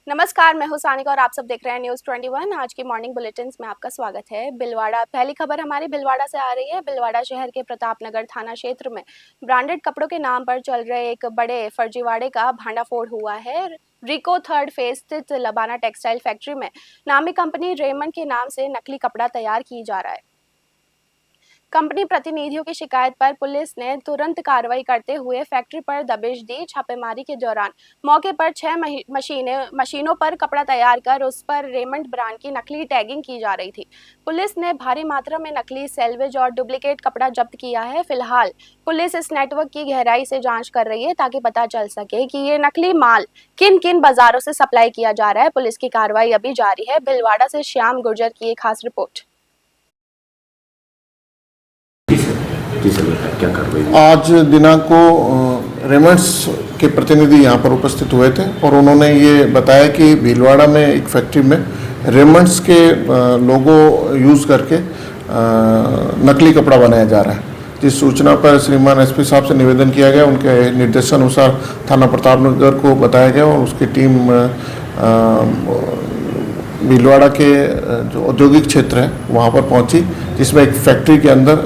नमस्कार, मैं हूं सानिका और आप सब देख रहे हैं न्यूज़ 21। आज की मॉर्निंग बुलेटिन्स में आपका स्वागत है। बिलवाड़ा पहली खबर हमारी बिलवाड़ा से आ रही है। बिलवाड़ा शहर के प्रतापनगर थाना क्षेत्र में ब्रांडेड कपड़ों के नाम पर चल रहे एक बड़े फर्जीवाड़े का भांडाफोड़ हुआ है। रिको थर्ड फेज स्थित लबाना टेक्सटाइल फैक्ट्री में नामी कंपनी रेमंड के नाम से नकली कपड़ा तैयार की जा रहा है। कंपनी प्रतिनिधियों की शिकायत पर पुलिस ने तुरंत कार्रवाई करते हुए फैक्ट्री पर दबिश दी। छापेमारी के दौरान मौके पर 6 मशीनों पर कपड़ा तैयार कर उस पर रेमंड ब्रांड की नकली टैगिंग की जा रही थी। पुलिस ने भारी मात्रा में नकली सेल्वेज और डुप्लीकेट कपड़ा जब्त किया है। फिलहाल पुलिस इस नेटवर्क की गहराई से जांच कर रही है ताकि पता चल सके कि ये नकली माल किन किन बाजारों से सप्लाई किया जा रहा है। पुलिस की कार्रवाई अभी जारी है। भिलवाड़ा से श्याम गुर्जर की एक खास रिपोर्ट। क्या कार्रवाई? आज दिनांक को रेमंड्स के प्रतिनिधि यहाँ पर उपस्थित हुए थे और उन्होंने ये बताया कि भीलवाड़ा में एक फैक्ट्री में रेमंड्स के लोगो यूज़ करके नकली कपड़ा बनाया जा रहा है। जिस सूचना पर श्रीमान एसपी साहब से निवेदन किया गया, उनके निर्देशानुसार थाना प्रतापनगर को बताया गया और उसकी टीम भीलवाड़ा के जो औद्योगिक क्षेत्र है वहाँ पर पहुँची, जिसमें एक फैक्ट्री के अंदर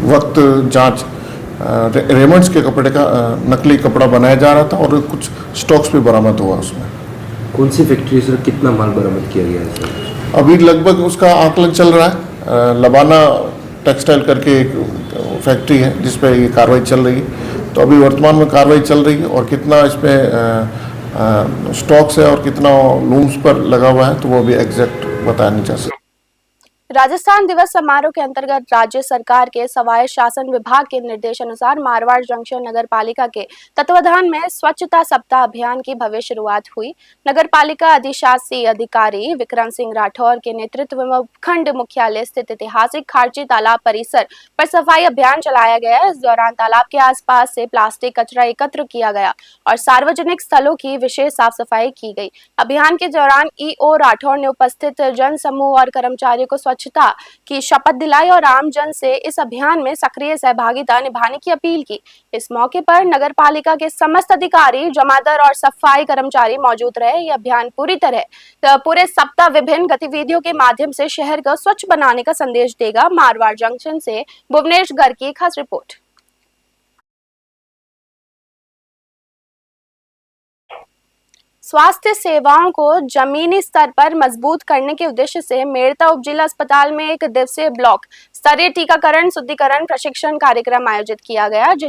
वक्त जांच रेमंड्स के कपड़े का नकली कपड़ा बनाया जा रहा था और कुछ स्टॉक्स भी बरामद हुआ उसमें। कौन सी फैक्ट्री से कितना माल बरामद किया गया है सर? अभी लगभग उसका आकलन चल रहा है। लबाना टेक्सटाइल करके एक फैक्ट्री है जिस पे ये कार्रवाई चल रही है, तो अभी वर्तमान में कार्रवाई चल रही है और कितना इसमें स्टॉक्स है और कितना लूम्स पर लगा हुआ है तो वो अभी एग्जैक्ट बताया नहीं जा सकता। राजस्थान दिवस समारोह के अंतर्गत राज्य सरकार के स्वायत्त शासन विभाग के निर्देशानुसार मारवाड़ जंक्शन नगर पालिका के तत्वाधान में स्वच्छता सप्ताह अभियान की भव्य शुरुआत हुई। नगर पालिका अधिशासी अधिकारी विक्रम सिंह राठौर के नेतृत्व में उपखंड मुख्यालय स्थित ऐतिहासिक खारची तालाब परिसर पर सफाई अभियान चलाया गया। इस दौरान तालाब के आसपास से प्लास्टिक कचरा एकत्र किया गया और सार्वजनिक स्थलों की विशेष साफ सफाई की गई। अभियान के दौरान ईओ राठौर ने उपस्थित जन समूह और कर्मचारियों को स्वच्छता की शपथ दिलाई और आम जन से इस अभियान में सक्रिय सहभागिता निभाने की अपील की। इस मौके पर नगर पालिका के समस्त अधिकारी, जमादार और सफाई कर्मचारी मौजूद रहे। यह अभियान पूरे सप्ताह विभिन्न गतिविधियों के माध्यम से शहर को स्वच्छ बनाने का संदेश देगा। मारवाड़ जंक्शन से भुवनेश गर्ग की खास रिपोर्ट। स्वास्थ्य सेवाओं को जमीनी स्तर पर मजबूत करने के उद्देश्य से मेड़ता उप जिला अस्पताल में एक दिवसीय ब्लॉक स्तरीय टीकाकरण शुद्धिकरण प्रशिक्षण कार्यक्रम आयोजित किया गया। जी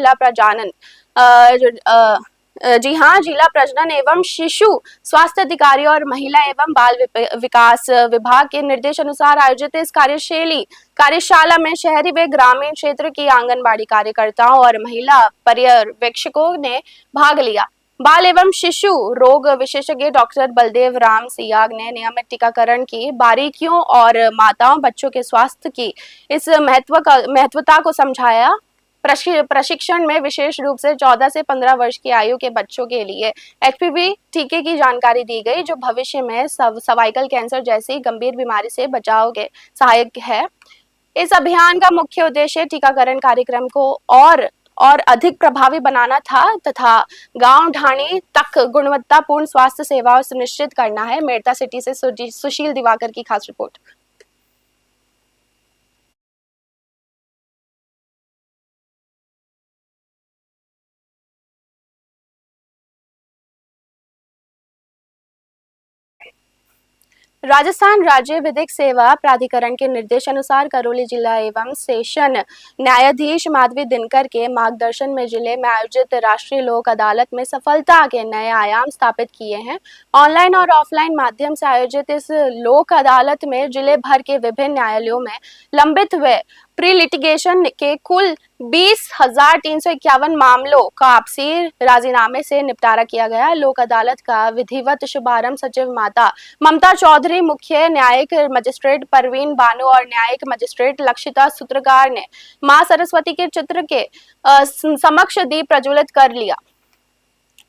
हाँ, जिला प्रजनन एवं शिशु स्वास्थ्य अधिकारी और महिला एवं बाल विकास विभाग के निर्देशानुसार आयोजित इस कार्यशाला में शहरी व ग्रामीण क्षेत्र की आंगनबाड़ी कार्यकर्ताओं और महिला पर्यवेक्षकों ने भाग लिया। बाल एवं शिशु रोग विशेषज्ञ डॉक्टर बलदेव राम सियाग ने नियमित टीकाकरण की बारीकियों और माताओं बच्चों के स्वास्थ्य की इस महत्वता को समझाया। प्रशिक्षण में विशेष रूप से 14 से 15 वर्ष की आयु के बच्चों के लिए एचपीवी टीके की जानकारी दी गई, जो भविष्य में सर्वाइकल कैंसर जैसी गंभीर बीमारी से बचाव के सहायक है। इस अभियान का मुख्य उद्देश्य टीकाकरण कार्यक्रम को और अधिक प्रभावी बनाना था तथा गांव ढाणी तक गुणवत्तापूर्ण स्वास्थ्य सेवाओं सुनिश्चित करना है। मेड़ता सिटी से सुशील दिवाकर की खास रिपोर्ट। राजस्थान राज्य विधिक सेवा प्राधिकरण के निर्देशानुसार करौली जिला एवं सेशन न्यायाधीश माधवी दिनकर के मार्गदर्शन में जिले में आयोजित राष्ट्रीय लोक अदालत में सफलता के नए आयाम स्थापित किए हैं। ऑनलाइन और ऑफलाइन माध्यम से आयोजित इस लोक अदालत में जिले भर के विभिन्न न्यायालयों में लंबित व प्री लिटिगेशन के कुल 20,351 मामलों का आपसी राजीनामे से निपटारा किया गया। लोक अदालत का विधिवत शुभारंभ सचिव माता ममता चौधरी, मुख्य न्यायिक मजिस्ट्रेट परवीन बानो और न्यायिक मजिस्ट्रेट लक्षिता सूत्रकार ने मां सरस्वती के चित्र के समक्ष दीप प्रज्वलित कर लिया।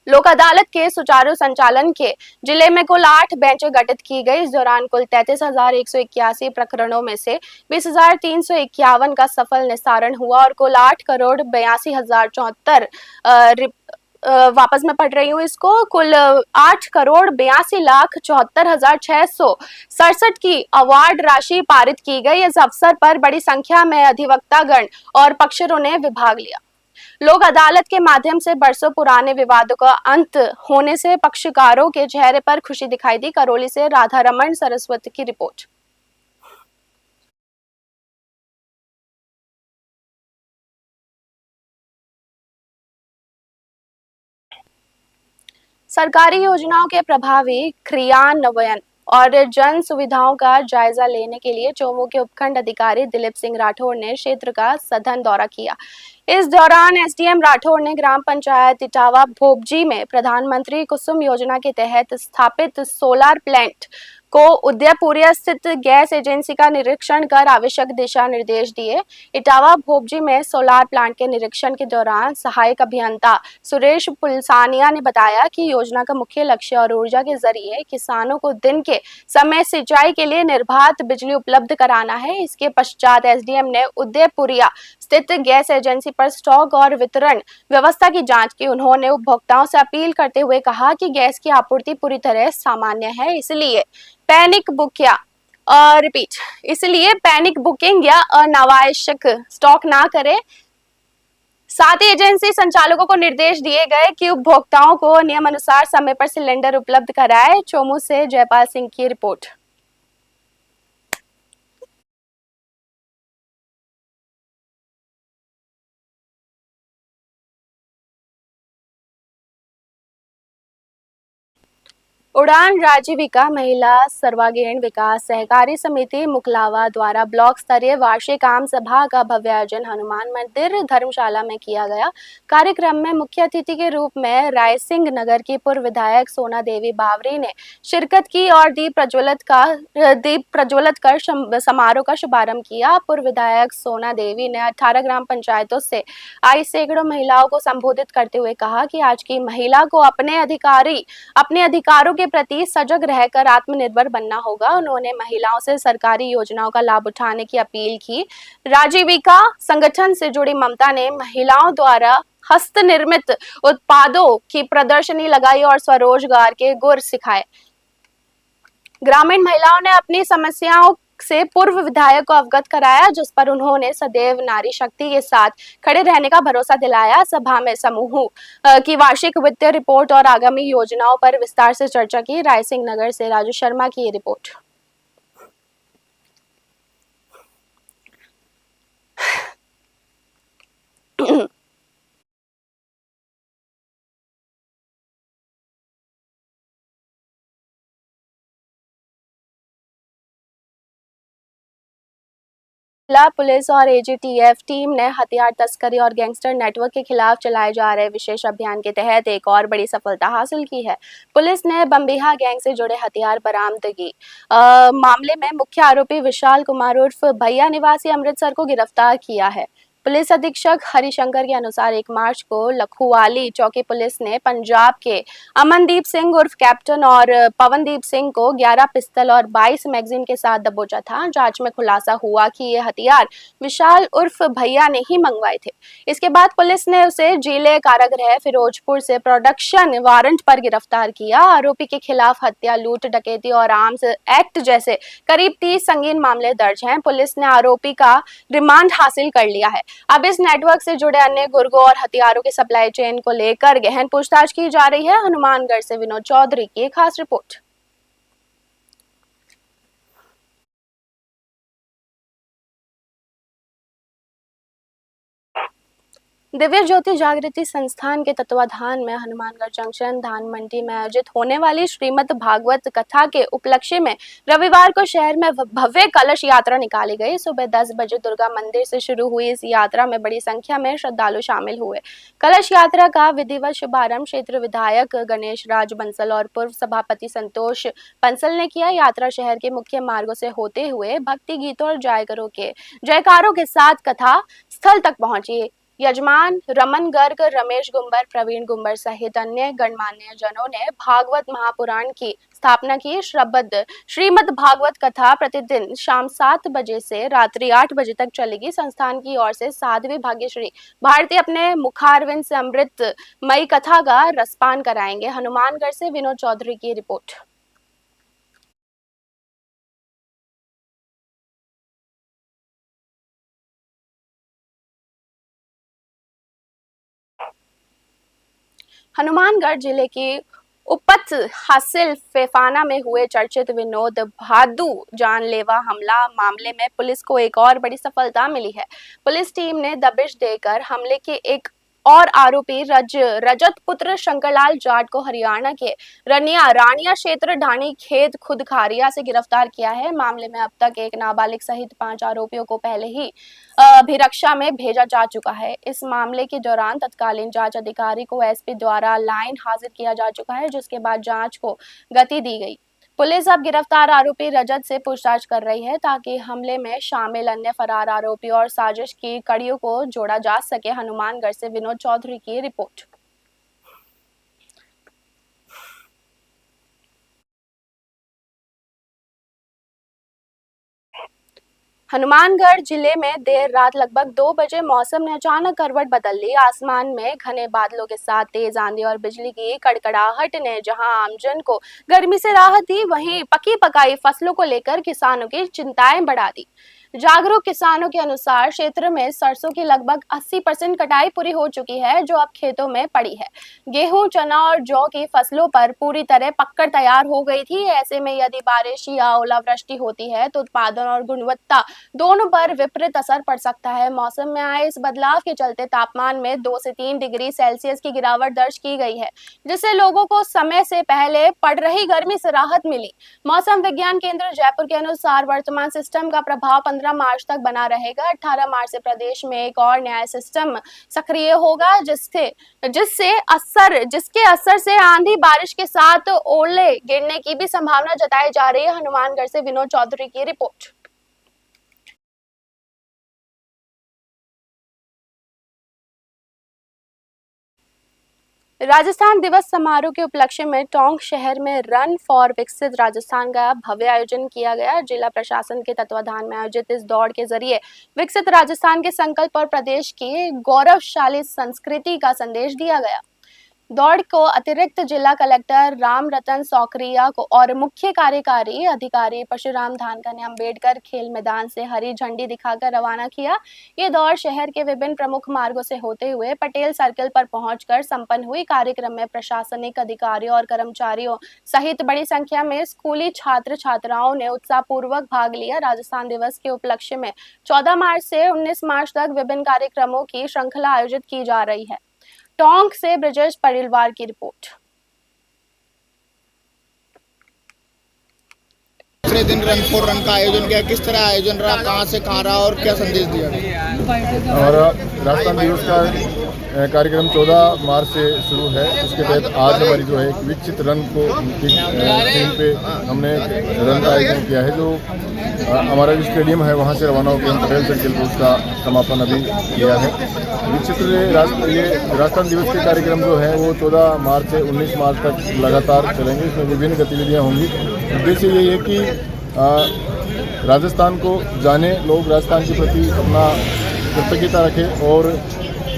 लोक अदालत के सुचारू संचालन के जिले में कुल 8 बेंचें गठित की गई। इस दौरान कुल 33,181 प्रकरणों में से 20,351 का सफल निस्तारण हुआ और कुल 8,82,74 वापस मैं पढ़ रही हूँ इसको। कुल 8,82,74,667 की अवार्ड राशि पारित की गई। इस अवसर पर बड़ी संख्या में अधिवक्तागण और पक्षकारों ने भाग लिया। लोक अदालत के माध्यम से बरसों पुराने विवादों का अंत होने से पक्षकारों के चेहरे पर खुशी दिखाई दी। करौली से राधा रमन सरस्वती की रिपोर्ट। सरकारी योजनाओं के प्रभावी क्रियान्वयन और जन सुविधाओं का जायजा लेने के लिए चोमू के उपखंड अधिकारी दिलीप सिंह राठौर ने क्षेत्र का सघन दौरा किया। इस दौरान एसडीएम राठौर ने ग्राम पंचायत इटावा भोपजी में प्रधानमंत्री कुसुम योजना के तहत स्थापित सोलर प्लांट को उदयपुर स्थित गैस एजेंसी का निरीक्षण कर आवश्यक दिशा निर्देश दिए। इटावा भोपजी में सोलर प्लांट के निरीक्षण के दौरान सहायक अभियंता सुरेश पुलसानिया ने बताया कि योजना का मुख्य लक्ष्य और ऊर्जा के जरिए किसानों को दिन के समय सिंचाई के लिए निर्बाध बिजली उपलब्ध कराना है। इसके पश्चात एसडीएम ने उदयपुरिया स्थित गैस एजेंसी पर स्टॉक और वितरण व्यवस्था की जांच की। उन्होंने उपभोक्ताओं से अपील करते हुए कहा कि गैस की आपूर्ति पूरी तरह सामान्य है, इसलिए पैनिक बुकिंग या अनावश्यक स्टॉक ना करें। साथ ही एजेंसी संचालकों को निर्देश दिए गए कि उपभोक्ताओं को नियमानुसार समय पर सिलेंडर उपलब्ध कराएं। चोमू से जयपाल सिंह की रिपोर्ट। उड़ान राजीविका महिला सर्वांगीण विकास सहकारी समिति मुकलावा द्वारा ब्लॉक स्तरीय वार्षिक आम सभा का भव्य आयोजन हनुमान मंदिर धर्मशाला में किया गया। कार्यक्रम में मुख्य अतिथि के रूप में रायसिंह नगर की पूर्व विधायक सोना देवी बावरी ने शिरकत की और दीप प्रज्वलित कर समारोह का शुभारंभ किया। पूर्व विधायक सोना देवी ने 18 ग्राम पंचायतों से आई सैकड़ों महिलाओं को संबोधित करते हुए कहा कि आज की महिला को अपने अधिकारों के प्रति सजग रहकर आत्मनिर्भर बनना होगा। उन्होंने महिलाओं से सरकारी योजनाओं का लाभ उठाने की अपील की। राजीविका संगठन से जुड़ी ममता ने महिलाओं द्वारा हस्त निर्मित उत्पादों की प्रदर्शनी लगाई और स्वरोजगार के गुर सिखाए। ग्रामीण महिलाओं ने अपनी समस्याओं से पूर्व विधायक को अवगत कराया, जिस पर उन्होंने सदैव नारी शक्ति के साथ खड़े रहने का भरोसा दिलाया। सभा में समूह की वार्षिक वित्तीय रिपोर्ट और आगामी योजनाओं पर विस्तार से चर्चा की। रायसिंह नगर से राजू शर्मा की ये रिपोर्ट। जिला पुलिस और एजीटीएफ टीम ने हथियार तस्करी और गैंगस्टर नेटवर्क के खिलाफ चलाए जा रहे विशेष अभियान के तहत एक और बड़ी सफलता हासिल की है। पुलिस ने बम्बिहा गैंग से जुड़े हथियार बरामदगी मामले में मुख्य आरोपी विशाल कुमार उर्फ भैया निवासी अमृतसर को गिरफ्तार किया है। पुलिस अधीक्षक हरिशंकर के अनुसार 1 मार्च को लखुवाली चौकी पुलिस ने पंजाब के अमनदीप सिंह उर्फ कैप्टन और पवनदीप सिंह को 11 पिस्तल और 22 मैगजीन के साथ दबोचा था। जांच में खुलासा हुआ कि ये हथियार विशाल उर्फ भैया ने ही मंगवाए थे। इसके बाद पुलिस ने उसे जिले कारागृह फिरोजपुर से प्रोडक्शन वारंट पर गिरफ्तार किया। आरोपी के खिलाफ हत्या, लूट, डकैती और आर्म्स एक्ट जैसे करीब 30 संगीन मामले दर्ज हैं। पुलिस ने आरोपी का रिमांड हासिल कर लिया है। अब इस नेटवर्क से जुड़े अन्य गुर्गों और हथियारों की सप्लाई चेन को लेकर गहन पूछताछ की जा रही है। हनुमानगढ़ से विनोद चौधरी की एक खास रिपोर्ट। दिव्य ज्योति जागृति संस्थान के तत्वाधान में हनुमानगढ़ जंक्शन धान मंडी में आयोजित होने वाली श्रीमद् भागवत कथा के उपलक्ष्य में रविवार को शहर में भव्य कलश यात्रा निकाली गई। सुबह 10 बजे दुर्गा मंदिर से शुरू हुई इस यात्रा में बड़ी संख्या में श्रद्धालु शामिल हुए। कलश यात्रा का विधिवत शुभारंभ क्षेत्र विधायक गणेश राज बंसल और पूर्व सभापति संतोष बंसल ने किया। यात्रा शहर के मुख्य मार्गों से होते हुए भक्ति गीतों और जयकारों के साथ कथा स्थल तक पहुंची। यजमान रमन गर्ग, रमेश गुंबर, प्रवीण गुंबर सहित अन्य गणमान्य जनों ने भागवत महापुराण की स्थापना की। श्रीमद् भागवत कथा प्रतिदिन शाम 7 बजे से रात्रि 8 बजे तक चलेगी। संस्थान की ओर से साध्वी भाग्यश्री भारती अपने मुखारविंद से अमृत मई कथा का रसपान कराएंगे। हनुमानगढ़ से विनोद चौधरी की रिपोर्ट। हनुमानगढ़ जिले की उपत हासिल फेफाना में हुए चर्चित विनोद भादु जानलेवा हमला मामले में पुलिस को एक और बड़ी सफलता मिली है। पुलिस टीम ने दबिश देकर हमले के एक और आरोपी रजत पुत्र शंकरलाल जाट को हरियाणा के रानिया क्षेत्र ढाणी खेत खुदखारिया से गिरफ्तार किया है। मामले में अब तक एक नाबालिग सहित 5 आरोपियों को पहले ही अभिरक्षा में भेजा जा चुका है। इस मामले के दौरान तत्कालीन जांच अधिकारी को एसपी द्वारा लाइन हाजिर किया जा चुका है, जिसके बाद जांच को गति दी गई। पुलिस अब गिरफ्तार आरोपी रजत से पूछताछ कर रही है ताकि हमले में शामिल अन्य फरार आरोपियों और साजिश की कड़ियों को जोड़ा जा सके। हनुमानगढ़ से विनोद चौधरी की रिपोर्ट। हनुमानगढ़ जिले में देर रात लगभग 2 बजे मौसम ने अचानक करवट बदल ली। आसमान में घने बादलों के साथ तेज आंधी और बिजली की कड़कड़ाहट ने जहां आमजन को गर्मी से राहत दी, वहीं पकी पकाई फसलों को लेकर किसानों की चिंताएं बढ़ा दी। जागरूक किसानों के अनुसार क्षेत्र में सरसों की लगभग 80% कटाई पूरी हो चुकी है, जो अब खेतों में पड़ी है। गेहूं, चना और जौ की फसलों पर पूरी तरह पकड़ तैयार हो गई थी। ऐसे में यदि बारिश या ओलावृष्टि होती है तो उत्पादन और गुणवत्ता दोनों पर विपरीत असर पड़ सकता है। मौसम में आए इस बदलाव के चलते तापमान में 2 से 3 डिग्री सेल्सियस की गिरावट दर्ज की गई है, जिससे लोगों को समय से पहले पड़ रही गर्मी से राहत मिली। मौसम विज्ञान केंद्र जयपुर के अनुसार वर्तमान सिस्टम का प्रभाव 15 मार्च तक बना रहेगा। 18 मार्च से प्रदेश में एक और नया सिस्टम सक्रिय होगा, जिसके असर से आंधी बारिश के साथ ओले गिरने की भी संभावना जताई जा रही है। हनुमानगढ़ से विनोद चौधरी की रिपोर्ट। राजस्थान दिवस समारोह के उपलक्ष्य में टोंक शहर में रन फॉर विकसित राजस्थान का भव्य आयोजन किया गया। जिला प्रशासन के तत्वाधान में आयोजित इस दौड़ के जरिए विकसित राजस्थान के संकल्प और प्रदेश की गौरवशाली संस्कृति का संदेश दिया गया। दौड़ को अतिरिक्त जिला कलेक्टर राम रतन सौकरिया को और मुख्य कार्यकारी अधिकारी परशुराम धानका ने अम्बेडकर खेल मैदान से हरी झंडी दिखाकर रवाना किया। ये दौड़ शहर के विभिन्न प्रमुख मार्गों से होते हुए पटेल सर्किल पर पहुंचकर संपन्न हुई। कार्यक्रम में प्रशासनिक अधिकारियों और कर्मचारियों सहित बड़ी संख्या में स्कूली छात्र छात्राओं ने उत्साहपूर्वक भाग लिया। राजस्थान दिवस के उपलक्ष्य में 14 मार्च से 19 मार्च तक विभिन्न कार्यक्रमों की श्रृंखला आयोजित की जा रही है। टोंक से ब्रजेश परिलवार की रिपोर्ट। दूसरे दिन रन फॉर रन का आयोजन किया, किस तरह आयोजन रहा, कहां से कहां रहा और क्या संदेश दिया गया? हमारा राजस्थान दिवस का कार्यक्रम 14 मार्च से शुरू है। उसके तहत आज हमारी जो है एक विकसित रन को थीम पे हमने रन का आयोजन किया है। जो हमारा जो स्टेडियम है वहाँ से रवाना होकर हम पटेल सर्किल को उसका समापन अभी किया है। विकसित ये राजस्थान दिवस के कार्यक्रम जो है वो 14 मार्च से 19 मार्च तक लगातार चलेंगे। इसमें विभिन्न गतिविधियाँ होंगी। उद्देश्य यही है कि राजस्थान को जाने, लोग राजस्थान के प्रति अपना कृतज्ञता रखें और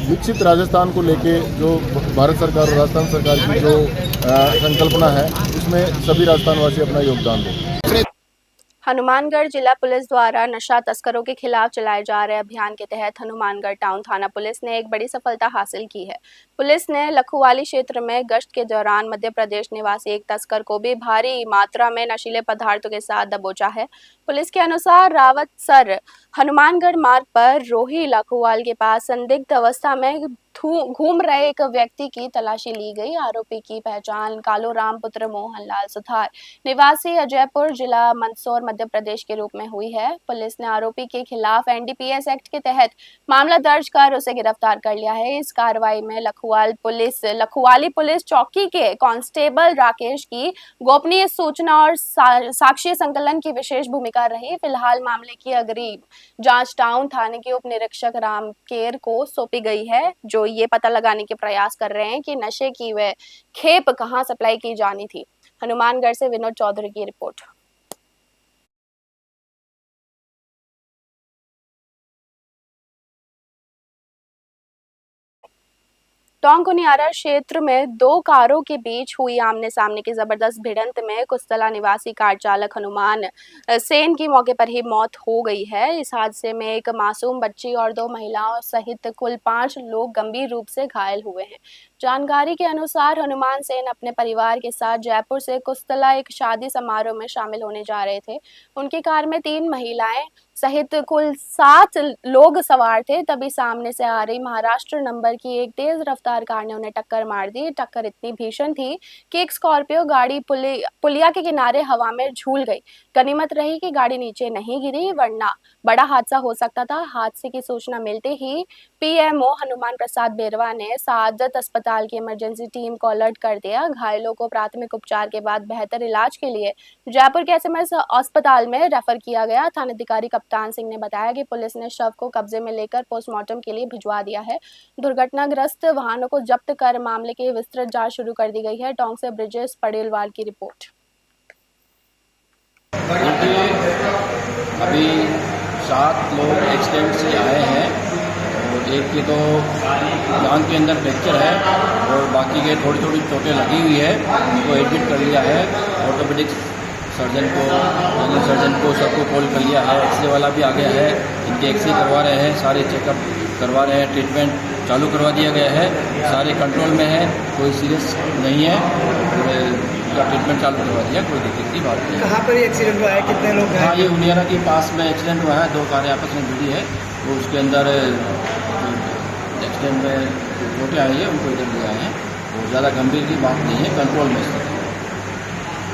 विकसित राजस्थान को लेके जो भारत सरकार और राजस्थान सरकार की जो संकल्पना है उसमें सभी राजस्थानवासी अपना योगदान दें। हनुमानगढ़ जिला पुलिस द्वारा नशा तस्करों के खिलाफ चलाए जा रहे अभियान के तहत हनुमानगढ़ टाउन थाना पुलिस ने एक बड़ी सफलता हासिल की है। पुलिस ने लखुवाली क्षेत्र में गश्त के दौरान मध्य प्रदेश निवासी एक तस्कर को भी भारी मात्रा में नशीले पदार्थों के साथ दबोचा है। पुलिस के अनुसार रावतसर हनुमानगढ़ मार्ग पर रोही लखुवाल के पास संदिग्ध अवस्था में घूम रहे एक व्यक्ति की तलाशी ली गई। आरोपी की पहचान कालूराम पुत्र मोहनलाल सुथार निवासी अजयपुर जिला मंदसौर मध्य प्रदेश के रूप में हुई है। पुलिस ने आरोपी के खिलाफ एनडीपीएस एक्ट के तहत मामला दर्ज कर उसे गिरफ्तार कर लिया है। इस कार्रवाई में लखवाली पुलिस चौकी के कांस्टेबल राकेश की गोपनीय सूचना और साक्ष्य संकलन की विशेष भूमिका रही। फिलहाल मामले की अग्रिम जांच टाउन थाने के उप निरीक्षक रामकेर को सौंपी गई है, जो ये पता लगाने के प्रयास कर रहे हैं कि नशे की वह खेप कहां सप्लाई की जानी थी। हनुमानगढ़ से विनोद चौधरी की रिपोर्ट। टोंक कुनियारा क्षेत्र में दो कारों के बीच हुई आमने सामने की जबरदस्त भिड़ंत में कुस्तला निवासी कार चालक हनुमान सेन की मौके पर ही मौत हो गई है। इस हादसे में एक मासूम बच्ची और 2 महिलाओं सहित कुल 5 लोग गंभीर रूप से घायल हुए हैं। जानकारी के अनुसार हनुमान सेन अपने परिवार के साथ जयपुर से कुस्तला एक शादी समारोह में शामिल होने जा रहे थे। उनकी कार में 3 महिलाएं सहित कुल 7 लोग सवार थे। तभी सामने से आ रही महाराष्ट्र नंबर की एक तेज रफ्तार कार ने उन्हें टक्कर मार दी। टक्कर इतनी भीषण थी कि एक स्कॉर्पियो गाड़ी पुलिया के किनारे हवा में झूल गई। गनीमत रही कि गाड़ी नीचे नहीं गिरी, वरना बड़ा हादसा हो सकता था। हादसे की सूचना मिलते ही पीएमओ हनुमान प्रसाद बेरवा ने सादत अस्पताल की इमरजेंसी टीम को अलर्ट कर दिया। घायलों को प्राथमिक उपचार के बाद बेहतर इलाज के लिए जयपुर के एसएमएस अस्पताल में रेफर किया गया। थानाधिकारी कप्तान सिंह ने बताया कि पुलिस ने शव को कब्जे में लेकर पोस्टमार्टम के लिए भिजवा दिया है। दुर्घटनाग्रस्त वाहनों को जब्त कर मामले की विस्तृत जांच शुरू कर दी गई है। टोंक से ब्रिजेश पडेलवाल की रिपोर्ट। अभी 7 लोग एक्सीडेंट से आए हैं और एक की तो जान के अंदर फ्रैक्चर है और बाकी के थोड़ी थोड़ी चोटें लगी हुई है। उनको एडमिट कर लिया है। ऑर्थोपेडिक सर्जन को, जनरल सर्जन को, सबको कॉल कर लिया है। एक्सरे वाला भी आ गया है। इनके एक्सरे करवा रहे हैं, सारे चेकअप करवा रहे हैं, ट्रीटमेंट चालू करवा दिया गया है। सारे कंट्रोल में है, कोई सीरियस नहीं है। का ट्रीटमेंट चालू करवा दिया, कोई दिक्कत की बात नहीं। कहाँ पर एक्सीडेंट हुआ है, कितने लोग हैं? हाँ, ये उनियारा के पास में एक्सीडेंट हुआ है। 2 कारें आपस में जुड़ी है, तो उसके अंदर एक्सीडेंट में चोटें आई है, उनको इधर ले आए हैं। और ज़्यादा गंभीर की बात नहीं है, कंट्रोल में स्थित है।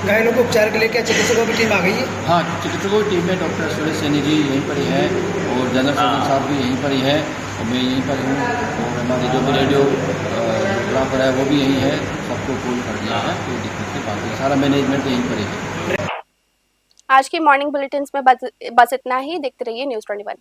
घायलों को उपचार के लिए क्या चिकित्सकों की टीम आ गई है? हाँ, चिकित्सकों की टीम में डॉक्टर सुरेश सैनी जी यहीं पर ही है और जनरल सर्जन साहब भी यहीं पर ही है और मैं यहीं पर हूँ। और हमारे जो भी रेडियोग्राफर है वो भी यहीं है। सबको कॉल कर दिया है, कोई दिक्कत की बात नहीं। सारा मैनेजमेंट यहीं पर ही है। आज की मॉर्निंग बुलेटिन में बस इतना ही। देखते रहिए न्यूज़ 21।